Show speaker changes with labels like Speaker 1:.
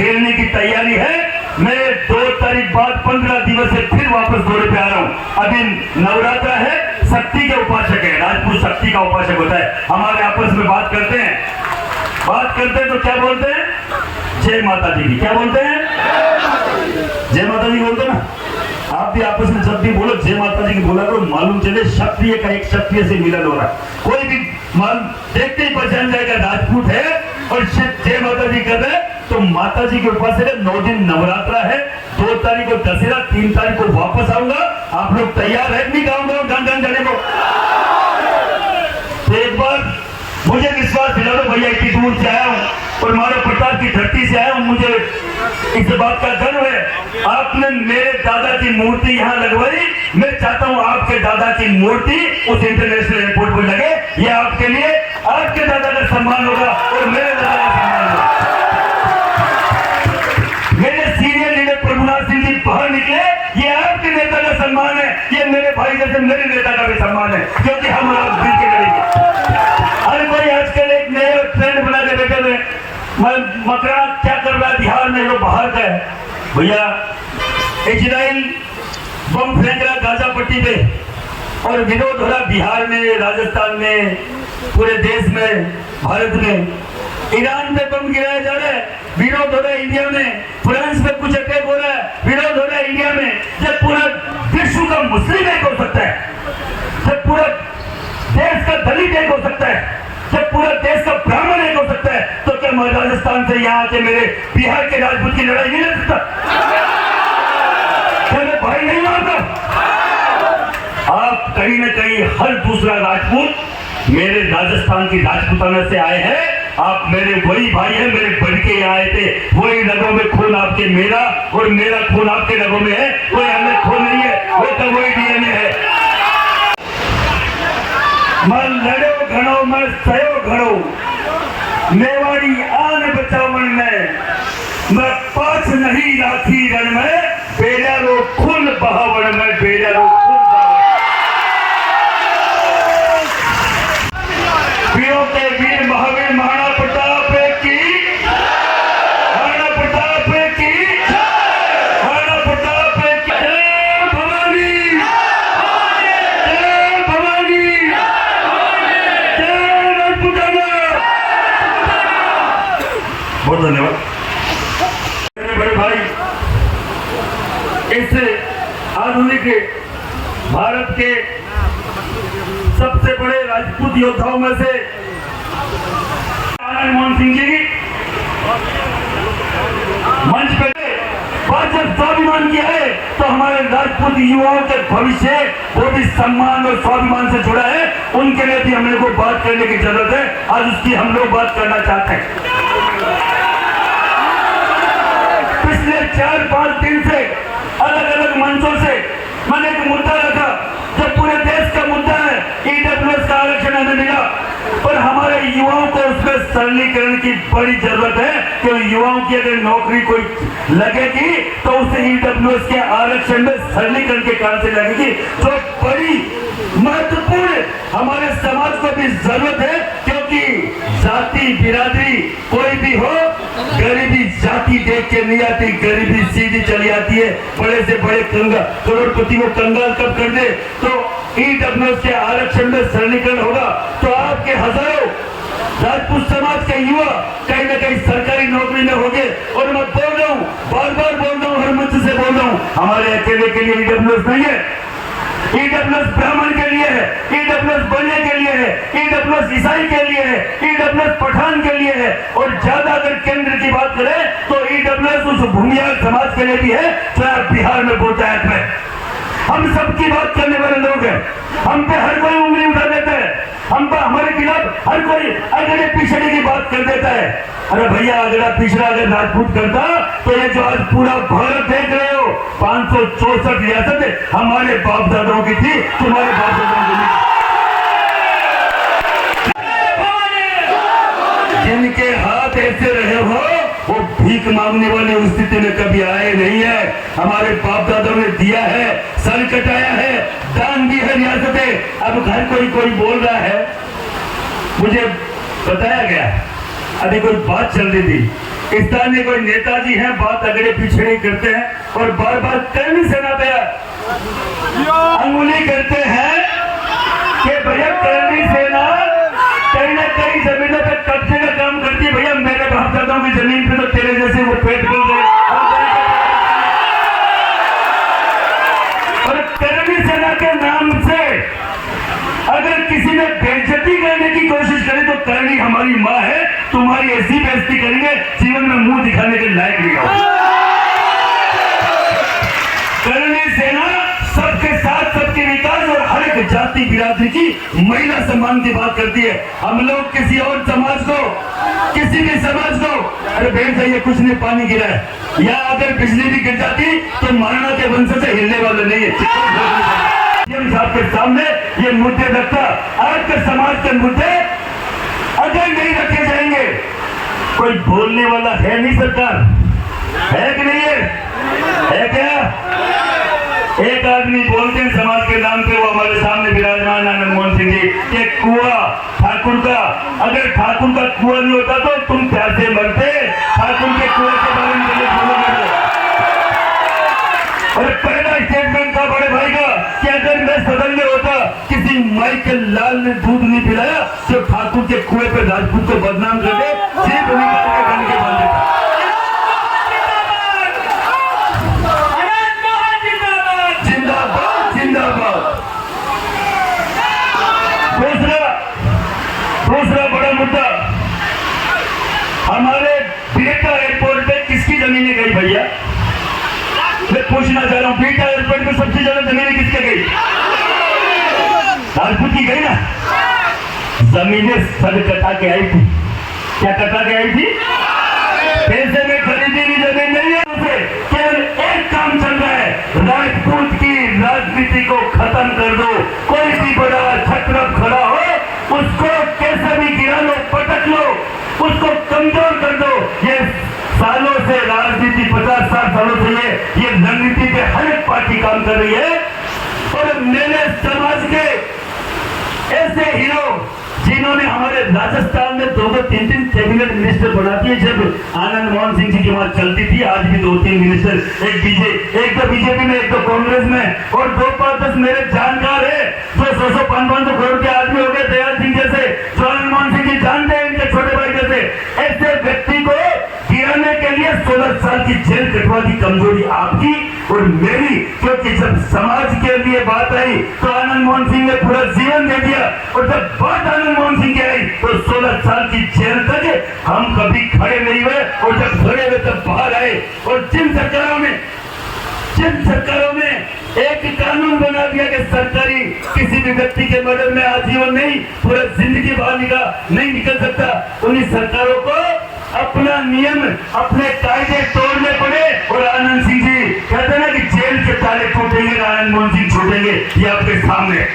Speaker 1: घेरने की तैयारी है। मैं 2 तारीख बाद 15 दिवस से फिर वापस दौरे पे आ रहा हूँ। अभी नवरात्र है, शक्ति के उपासक है, राजपूत शक्ति का उपासक होता है। हमारे आपस में बात करते हैं तो क्या बोलते हैं? जय माता जी की। क्या बोलते हैं? जय माता जी बोलते ना। आप भी आपस में जब भी बोलो जय माता जी की बोला करो, मालूम चले क्षत्रिय का एक क्षत्रिय से मिलन हो रहा है। कोई भी देखते ही पहचान जाएगा राजपूत है और जय माता जी कर रहे। तो माता जी के उपासक है। 9 दिन नवरात्रा है, 2 तारीख को दशहरा, 3 तारीख को वापस आऊंगा। आप लोग तैयार है? नहीं गाऊंगा गान जाने को। तो एक बार मुझे विश्वास दिला दो भैया, इतनी दूर से आया हूँ और महाराज प्रताप की धरती से आया हूँ, मुझे इस बात का गर्व है। आपने मेरे दादा की मूर्ति यहाँ लगवाई, मैं चाहता हूँ आपके दादा की मूर्ति उस इंटरनेशनल एयरपोर्ट पर लगे। ये आपके लिए, आपके दादा का सम्मान होगा और मेरे दादा का सम्मान होगा। मेरे सीनियर लीडर प्रभुनाथ सिंह जी बाहर निकले, ये आपके नेता का सम्मान है, ये मेरे भाई जैसे मेरे नेता का भी सम्मान है, क्योंकि हम आप दिल के लड़ेंगे। हर कोई आजकल एक नया ट्रेंड बना के बैठे हुए, मकरा क्या कर रहा है बिहार में, जो बाहर का है भैया। इजराइल बम फेंक रहा गाजा पट्टी पे और विरोध हो रहा बिहार में, राजस्थान में, पूरे देश में, भारत में। ईरान पे बम गिराया जा रहा है, विरोध हो रहा है इंडिया में। फ्रांस में कुछ अटैक हो रहा है, विरोध हो रहा है इंडिया में। जब पूरा विश्व का मुस्लिम एक हो सकता है, जब पूरा देश का दलित एक हो सकता है, जब पूरा देश का ब्राह्मण एक हो सकता है, तो क्या मैं राजस्थान से यहाँ आके मेरे बिहार के राजपूत की लड़ाई नहीं लड़ सकता? क्या मैं भाई नहीं मानता? आप कहीं ना कहीं हर दूसरा राजपूत मेरे राजस्थान की राजपूताना से आए हैं। आप मेरे वही भाई हैं, मेरे बढ़ के यहाँ आए थे। वही रगों में खून आपके मेरा और मेरा खून आपके रगों में है, कोई हमें खून नहीं है, वो तो वही डीएनए है। मैं लड़ो घड़ो मैं सयो घड़ो, मेवाड़ी आन बचावन में, मैं पाछ नहीं राखी रण में, बेड़ा रो खून बहावन में, बेड़ा रो खून बहावन। वीरों के वीर महावीर महाराणा प्रताप की, महाराणा प्रताप की, महाराणा प्रताप की। जय भवानी, जय भवानी, जय राजपूताना। बहुत धन्यवाद मेरे बड़े भाई। इस आधुनिक भारत के सबसे बड़े राजपूत योद्धाओं में से मनमोहन सिंह जी मंच पे बात जब स्वाभिमान किया है, तो हमारे राजपूत युवाओं के भविष्य वो भी सम्मान और स्वाभिमान से जुड़ा है। उनके लिए भी हमें को बात करने की जरूरत है। आज उसकी हम लोग बात करना चाहते हैं। पिछले 4-5 दिन से अलग अलग मंचों से मैंने एक मुद्दा रखा, जो पूरे देश का मुद्दा है। ईडब्ल्यूएस का आरक्षण हमें मिला, पर हमारे युवाओं को उसमें सरलीकरण की बड़ी जरूरत है। कि युवाओं की अगर नौकरी कोई लगेगी तो उसे ईडब्ल्यूएस के आरक्षण में सरलीकरण के कारण से लगेगी, जो बड़ी महत्वपूर्ण हमारे समाज को भी जरूरत है। क्योंकि जाति बिरादरी कोई भी हो, गरीबी जाति देख के नहीं आती, गरीबी सीधी चली आती है। बड़े से बड़े करोड़पति को कंगाल कब कर दे, तो ईडब्ल्यूएस के आरक्षण में सरलीकरण होगा तो आपके हजारों राजपूत समाज के युवा कहीं ना कहीं सरकारी नौकरी में होंगे। और मैं बोल रहा हूँ, बार बार बोल रहा हूँ, हर मंच से बोल रहा हूँ, हमारे अकेले के लिए ईडब्ल्यूएस नहीं है। ईडब्ल्यूएस ब्राह्मण के लिए है, ईडब्ल्यूएस बनिया के लिए है, ईडब्ल्यूएस ईसाई के लिए है, ईडब्ल्यूएस पठान के लिए है। और ज्यादा अगर केंद्र की बात करें तो ईडब्ल्यूएस उस भूमिहार समाज के लिए भी है जो आप बिहार में पंचायत में। हम सबकी बात करने वाले लोग हैं, हम पे हर कोई उंगली उठा देता है, हम पे हमारे खिलाफ हर कोई अगड़े पिछड़े की बात कर देता है। अरे भैया, अगड़ा पिछड़ा अगर राजपूत करता तो ये जो आज पूरा भारत देख रहे हो, 564 रियासतें हमारे बाप दादाओं की थी, तुम्हारे बाप दादाओं की नहीं। जिनके हाथ ऐसे रहे हो वो भीख मांगने वाली स्थिति में कभी आए नहीं है। हमारे बाप दादाओं ने दिया है, सर कटाया है, दान दी है रियासतें। अब घर कोई बोल रहा है, मुझे बताया गया, अभी कोई बात चल रही थी स्थानीय कोई नेताजी हैं, बात अगड़े पिछड़े करते हैं और बार बार करनी सेना पे अंगुली करते हैं कि भैया करनी सेना कहीं ना कहीं जमीनों पे कब्जे का काम करती है। भैया मैं बात करता हूँ कि जमीन पे तो तेरे जैसे वो पेट खोल गए। और करनी सेना के नाम से अगर किसी ने बेइज्जती करने की कोशिश करे तो करनी हमारी माँ है, तुम्हारी ऐसी बेइज्जती करेंगे जीवन में मुंह दिखाने के लायक नहीं हो। करनी सेना सबके साथ सबके विकास और हर एक जाति बिरादरी की महिला सम्मान की बात करती है। हम लोग किसी और समाज को, किसी भी समाज को, अरे बैठ जाइए कुछ नहीं पानी गिरा है, या अगर बिजली भी गिर जाती तो महाराणा के वंश से हिलने वाले नहीं है। साहब के सामने ये मुद्दे रखता, आज के समाज के मुद्दे अगर नहीं रखे जाएंगे, कोई बोलने वाला है नहीं, सरकार है कि नहीं है क्या? एक आदमी बोलते हैं समाज के नाम पे, वो हमारे सामने विराजमान आनंद मोहन सिंह जी के कुआ ठाकुर का, अगर ठाकुर का कुआ नहीं होता तो तुम प्यासे मरते, ठाकुर के कुएं के बारे में बोलोगे। और पहला स्टेटमेंट था बड़े भाई का कि अगर मैं सदन में होता, किसी माई के लाल ने दूध नहीं पिलाया तो ठाकुर के कुएं पे राजपूत को बदनाम कर दे, जीप निकाल के गन के बांध देता। जिंदाबाद जिंदाबाद। दूसरा बड़ा मुद्दा, हमारे बीटा एयरपोर्ट पे किसकी जमीनें गई भैया? मैं पूछना चाह रहा हूँ, बीटा एयरपोर्ट में सबसे ज्यादा जमीनें किसके गई? राजपूत की गई ना। जमीनें सब कटा के आई थी। क्या कटा के आई थी? पैसे में खरीदी हुई जमीन नहीं है। उसे केवल एक काम चल रहा है, राजपूत की राजनीति को खत्म कर दो। कोई भी बड़ा छत्रप खड़ा हो उसको कैसे भी गिरा लो, पटक लो, उसको कमजोर कर दो। ये सालों से राजनीति, 50-60 सालों से ये रणनीति पे हर एक पार्टी काम कर रही है। और मेरे समाज के ऐसे हीरो जिन्होंने हमारे राजस्थान में 2-3 कैबिनेट मिनिस्टर बना दिए, जब आनंद मोहन सिंह जी की बात चलती थी, आज भी 2-3 मिनिस्टर, एक तो बीजेपी में, एक तो कांग्रेस में, और 2-5-10 मेरे जानकार है जो 100-500 करोड़ के आदमी हो गए, दयाल सिंह जैसे, जो आनंद मोहन सिंह जी जानते हैं, इनके छोटे भाई जैसे। ऐसे व्यक्ति को गिराने के लिए 16 साल की जेल कटवा दी कमजोरी आपकी और मेरी, क्योंकि जब समाज के लिए बात आई तो आनंद मोहन सिंह ने पूरा जीवन दे दिया, और जब बात आनंद मोहन सिंह की आई तो 16 साल की जेल तक हम कभी खड़े नहीं हुए, और जब खड़े हुए तब बाहर आए। और जिन सरकारों में एक कानून बना दिया कि सरकारी किसी भी व्यक्ति के मर्डर में आजीवन नहीं, पूरा जिंदगी बाहर नहीं निकल सकता, उन्हीं सरकारों को अपना नियम, अपने कायदे तोड़ने पड़े। और आनंद सिंह जी कहते हैं ना कि जेल के ताले टूटेंगे, आनंद मोहन सिंह छूटेंगे, ये आपके सामने।